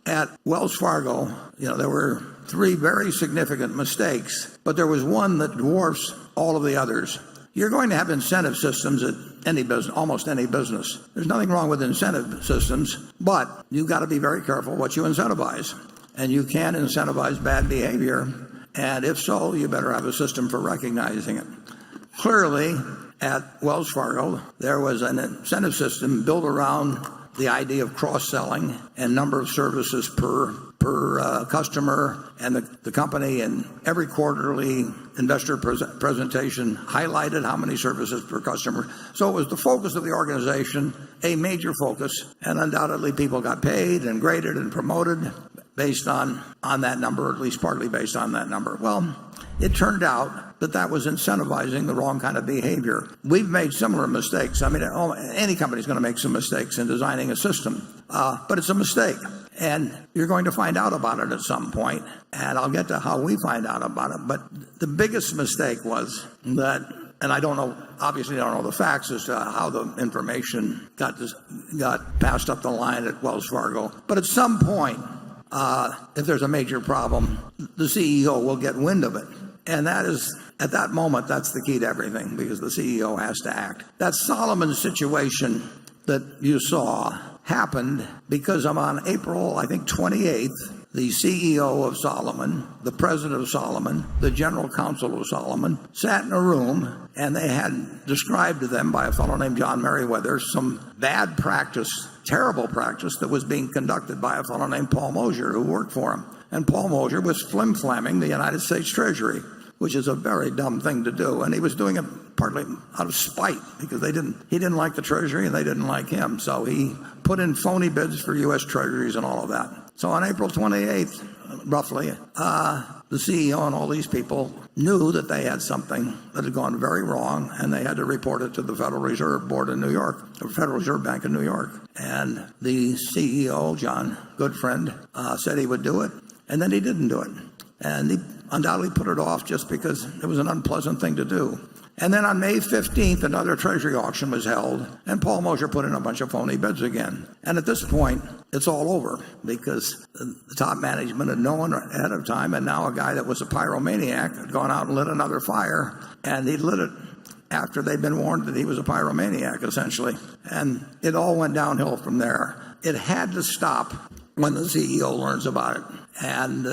at Wells Fargo, there were 3 very significant mistakes, but there was one that dwarfs all of the others. You're going to have incentive systems at any business, almost any business. There's nothing wrong with incentive systems, but you've got to be very careful what you incentivize. And you can incentivize bad behavior, and if so, you better have a system for recognizing it. Clearly, at Wells Fargo, there was an incentive system built around the idea of cross-selling and number of services per customer, and the company in every quarterly investor presentation highlighted how many services per customer. So it was the focus of the organization, a major focus, and undoubtedly people got paid and graded and promoted based on that number, or at least partly based on that number. Well, it turned out that was incentivizing the wrong kind of behavior. We've made similar mistakes. I mean, any company's going to make some mistakes in designing a system, but it's a mistake. And you're going to find out about it at some point, and I'll get to how we find out about it. But the biggest mistake was that, and I don't know, obviously I don't know the facts as to how the information got passed up the line at Wells Fargo. But at some point, if there's a major problem, the CEO will get wind of it. And that is, at that moment, that's the key to everything, because the CEO has to act. That Solomon situation that you saw happened because on April, I think, 28th, the CEO of Solomon, the president of Solomon, the general counsel of Solomon, sat in a room, and they had described to them by a fellow named John Merriweather some bad practice, terrible practice that was being conducted by a fellow named Paul Mosher, who worked for him. And Paul Mosher was flim-flamming the United States Treasury, which is a very dumb thing to do. And he was doing it partly out of spite, because he didn't like the Treasury and they didn't like him. So he put in phony bids for U.S. Treasuries and all of that. So on April 28th, roughly, the CEO and all these people knew that they had something that had gone very wrong, and they had to report it to the Federal Reserve Board in New York, the Federal Reserve Bank in New York. And the CEO, John Goodfriend, said he would do it, and then he didn't do it. And he undoubtedly put it off just because it was an unpleasant thing to do. And then on May 15th, another Treasury auction was held, and Paul Mosher put in a bunch of phony bids again. And at this point, it's all over, because the top management had known ahead of time, and now a guy that was a pyromaniac had gone out and lit another fire, and he lit it after they'd been warned that he was a pyromaniac, essentially. And it all went downhill from there. It had to stop when the CEO learns about it. And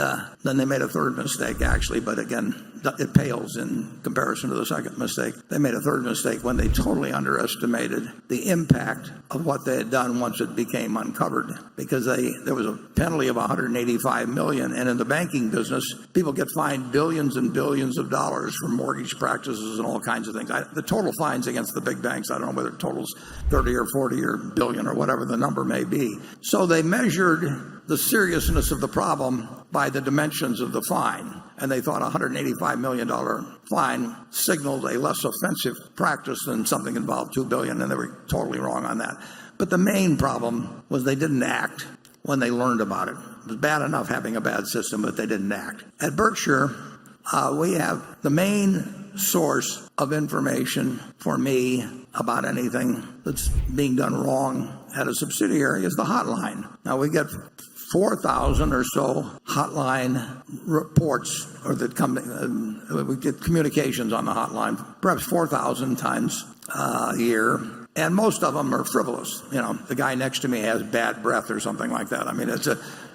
then they made a third mistake, actually, but again, it pales in comparison to the second mistake. They made a third mistake when they totally underestimated the impact of what they had done once it became uncovered, because there was a penalty of $185 million, and in the banking business, people get fined billions and billions of dollars for mortgage practices and all kinds of things. The total fines against the big banks, I don't know whether it totals 30 or 40 or billion or whatever the number may be. So they measured the seriousness of the problem by the dimensions of the fine, and they thought a $185 million fine signaled a less offensive practice than something involved $2 billion, and they were totally wrong on that. But the main problem was they didn't act when they learned about it. It was bad enough having a bad system, but they didn't act. At Berkshire, we have the main source of information for me about anything that's being done wrong at a subsidiary is the hotline. Now, we get 4,000 or so hotline reports, or that come, we get communications on the hotline, perhaps 4,000 times a year, and most of them are frivolous. The guy next to me has bad breath or something like that. I mean,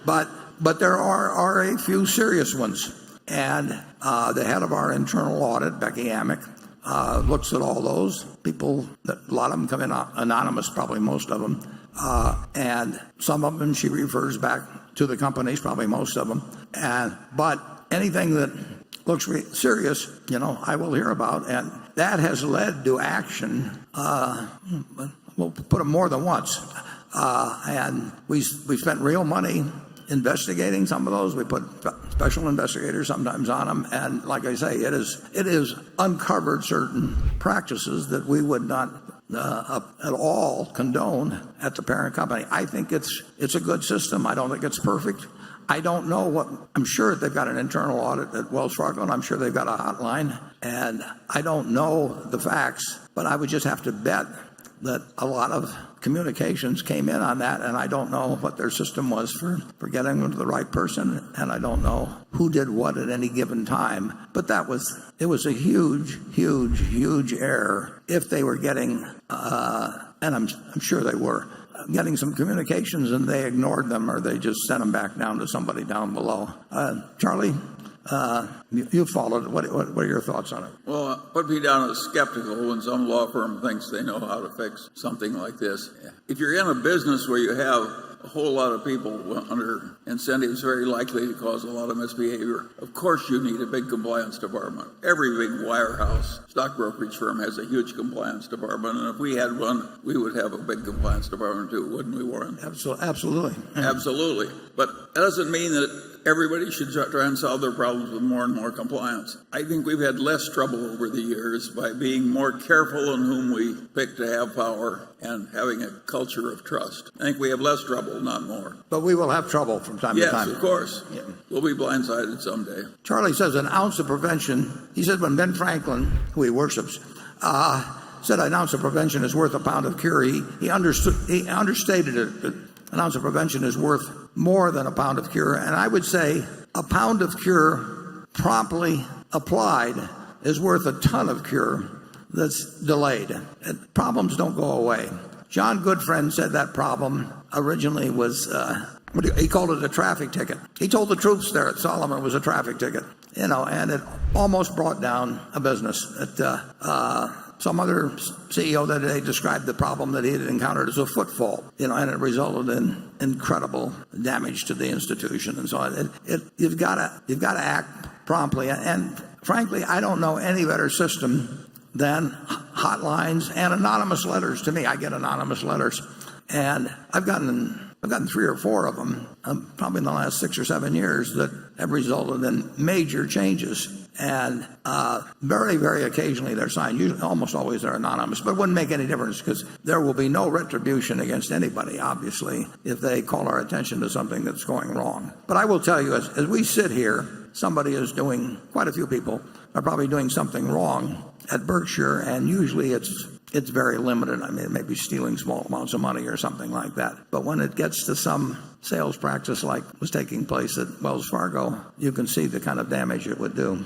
but there are a few serious ones, and the head of our internal audit, Becky Amick, looks at all those people. A lot of them come in anonymous, probably most of them. And some of them she refers back to the companies, probably most of them. But anything that looks serious, I will hear about. And that has led to action. We'll put them more than once. And we spent real money investigating some of those. We put special investigators sometimes on them. And like I say, it is uncovered certain practices that we would not at all condone at the parent company. I think it's a good system. I don't think it's perfect. I don't know I'm sure they've got an internal audit at Wells Fargo, and I'm sure they've got a hotline, and I don't know the facts, but I would just have to bet that a lot of communications came in on that, and I don't know what their system was for getting them to the right person, and I don't know who did what at any given time. But it was a huge error if they were getting, and I'm sure they were, getting some communications and they ignored them, or they just sent them back down to somebody down below. Charlie, you followed it. What are your thoughts on it? Well, put me down as skeptical when some law firm thinks they know how to fix something like this. If you're in a business where you have a whole lot of people under incentives very likely to cause a lot of misbehavior, of course you need a big compliance department. Every big wirehouse stock brokerage firm has a huge compliance department, and if we had one, we would have a big compliance department too, wouldn't we, Warren? Absolutely. Absolutely. But that doesn't mean that everybody should try and solve their problems with more and more compliance. I think we've had less trouble over the years by being more careful in whom we pick to have power and having a culture of trust. I think we have less trouble, not more. But we will have trouble from time to time. Yes, of course. Yeah. We'll be blindsided someday. Charlie says an ounce of prevention. He said when Ben Franklin, who he worships, said an ounce of prevention is worth a pound of cure, he understated it. An ounce of prevention is worth more than a pound of cure. And I would say a pound of cure promptly applied is worth a ton of cure that's delayed. And problems don't go away. John Goodfriend said that problem originally was, he called it a traffic ticket. He told the troops there at Solomon it was a traffic ticket, and it almost brought down a business. Some other CEO that day described the problem that he had encountered as a footfall, and it resulted in incredible damage to the institution and so on. You've got to act promptly. And frankly, I don't know any better system than hotlines and anonymous letters. To me, I get anonymous letters, and I've gotten 3 or 4 of them, probably in the last 6 or 7 years, that have resulted in major changes. And very, very occasionally they're signed. Usually, almost always they're anonymous, but it wouldn't make any difference because there will be no retribution against anybody, obviously, if they call our attention to something that's going wrong. But I will tell you, as we sit here, quite a few people are probably doing something wrong at Berkshire, and usually it's very limited. I mean, it may be stealing small amounts of money or something like that. But when it gets to some sales practice like was taking place at Wells Fargo, you can see the kind of damage it would do.